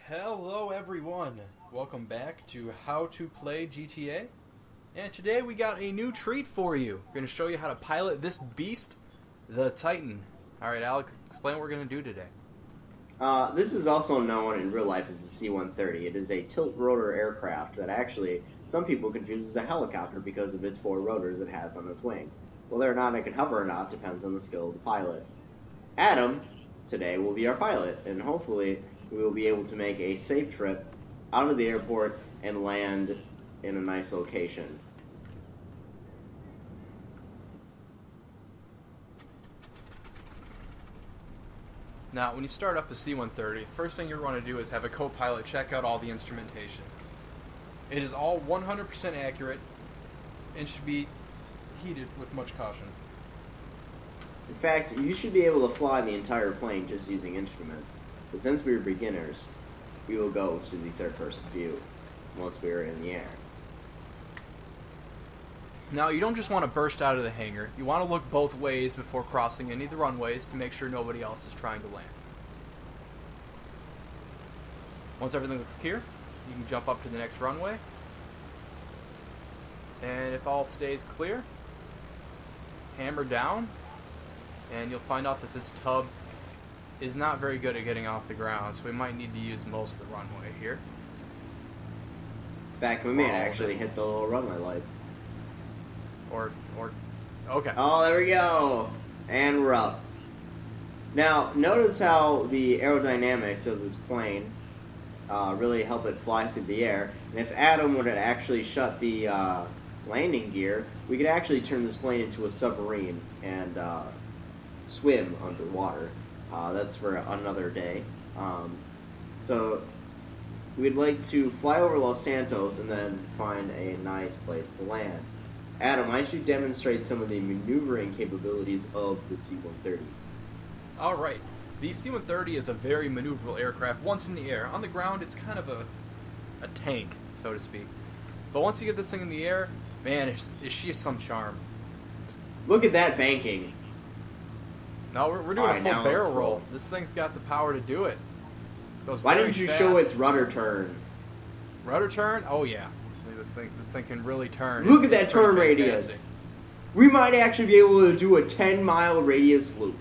Hello everyone, welcome back to How to Play GTA, and today we got a new treat for you. We're going to show you how to pilot this beast, the Titan. Alright Alex, explain what we're going to do today. This is also known in real life as the C-130. It is a tilt-rotor aircraft that actually some people confuse as a helicopter because of its four rotors it has on its wing. Whether or not it can hover or not depends on the skill of the pilot. Adam, today, will be our pilot, and hopefully we will be able to make a safe trip out of the airport and land in a nice location. Now, when you start up a C-130, the first thing you're going to do is have a co-pilot check out all the instrumentation. It is all 100% accurate and should be heated with much caution. In fact, you should be able to fly the entire plane just using instruments. But since we are beginners, we will go to the third-person view once we are in the air. Now, you don't just want to burst out of the hangar. You want to look both ways before crossing any of the runways to make sure nobody else is trying to land. Once everything looks clear, you can jump up to the next runway. And if all stays clear, hammer down, and you'll find out that this tub is not very good at getting off the ground, so we might need to use most of the runway here. In fact, we may actually hit the little runway lights. Okay. Oh, there we go. And we're up. Now, notice how the aerodynamics of this plane really help it fly through the air. And if Adam would have actually shut the landing gear, we could actually turn this plane into a submarine and swim underwater. That's for another day. So we'd like to fly over Los Santos and then find a nice place to land. Adam, why don't you demonstrate some of the maneuvering capabilities of the C-130? Alright. The C-130 is a very maneuverable aircraft once in the air. On the ground, it's kind of a tank, so to speak. But once you get this thing in the air, man, is she some charm. Look at that banking. No, we're doing a full barrel roll. This thing's got the power to do it. Why didn't you show its rudder turn? Rudder turn? Oh yeah. This thing can really turn. Look at that turn radius. We might actually be able to do a 10-mile radius loop.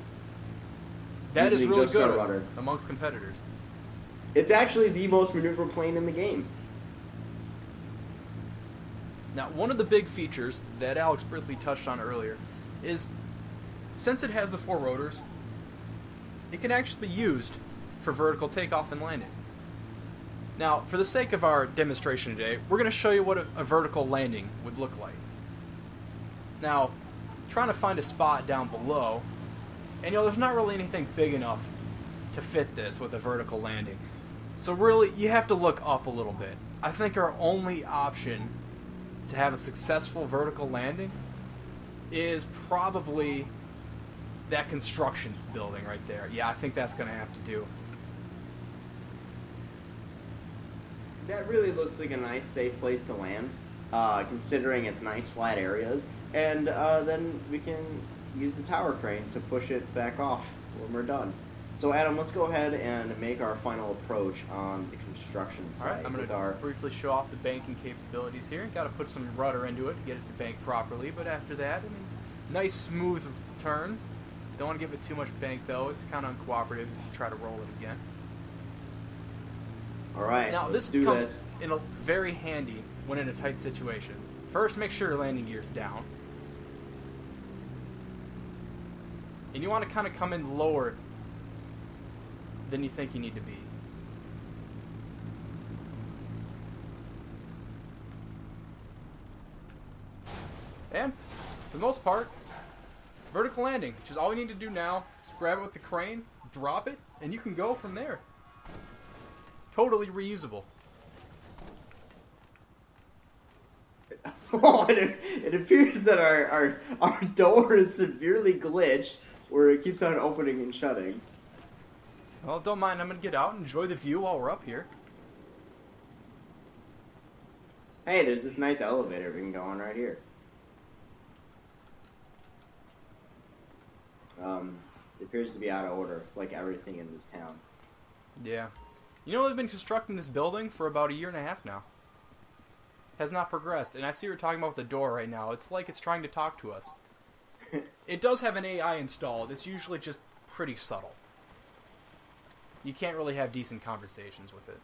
That is really good amongst competitors. It's actually the most maneuverable plane in the game. Now, one of the big features that Alex briefly touched on earlier is, since it has the four rotors, it can actually be used for vertical takeoff and landing. Now, for the sake of our demonstration today, we're going to show you what a vertical landing would look like. Now, trying to find a spot down below, and there's not really anything big enough to fit this with a vertical landing. So really, you have to look up a little bit. I think our only option to have a successful vertical landing is probably that construction building right there. Yeah, I think that's going to have to do. That really looks like a nice, safe place to land, considering its nice flat areas. And then we can use the tower crane to push it back off when we're done. So Adam, let's go ahead and make our final approach on the construction site. Alright, I'm going to briefly show off the banking capabilities here. Got to put some rudder into it to get it to bank properly, but after that, nice smooth turn. Don't want to give it too much bank though, it's kind of uncooperative if you try to roll it again. Alright, now this comes in a very handy when in a tight situation. First, make sure your landing gear is down. And you want to kind of come in lower than you think you need to be. And, for the most part, vertical landing, which is all we need to do now. Just grab it with the crane, drop it, and you can go from there. Totally reusable. Oh, it appears that our door is severely glitched, where it keeps on opening and shutting. Well, don't mind. I'm going to get out and enjoy the view while we're up here. Hey, there's this nice elevator we can go on right here. It appears to be out of order, like everything in this town. Yeah. You know, they've been constructing this building for about 1.5 years now. Has not progressed. And I see you're talking about the door right now. It's like it's trying to talk to us. It does have an AI installed. It's usually just pretty subtle. You can't really have decent conversations with it.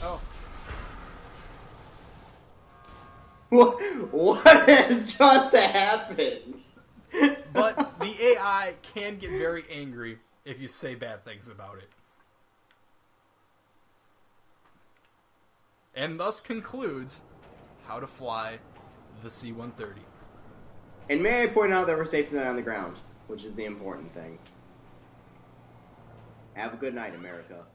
Oh. What has just happened? But the AI can get very angry if you say bad things about it. And thus concludes how to fly the C-130. And may I point out that we're safe tonight on the ground, which is the important thing. Have a good night, America.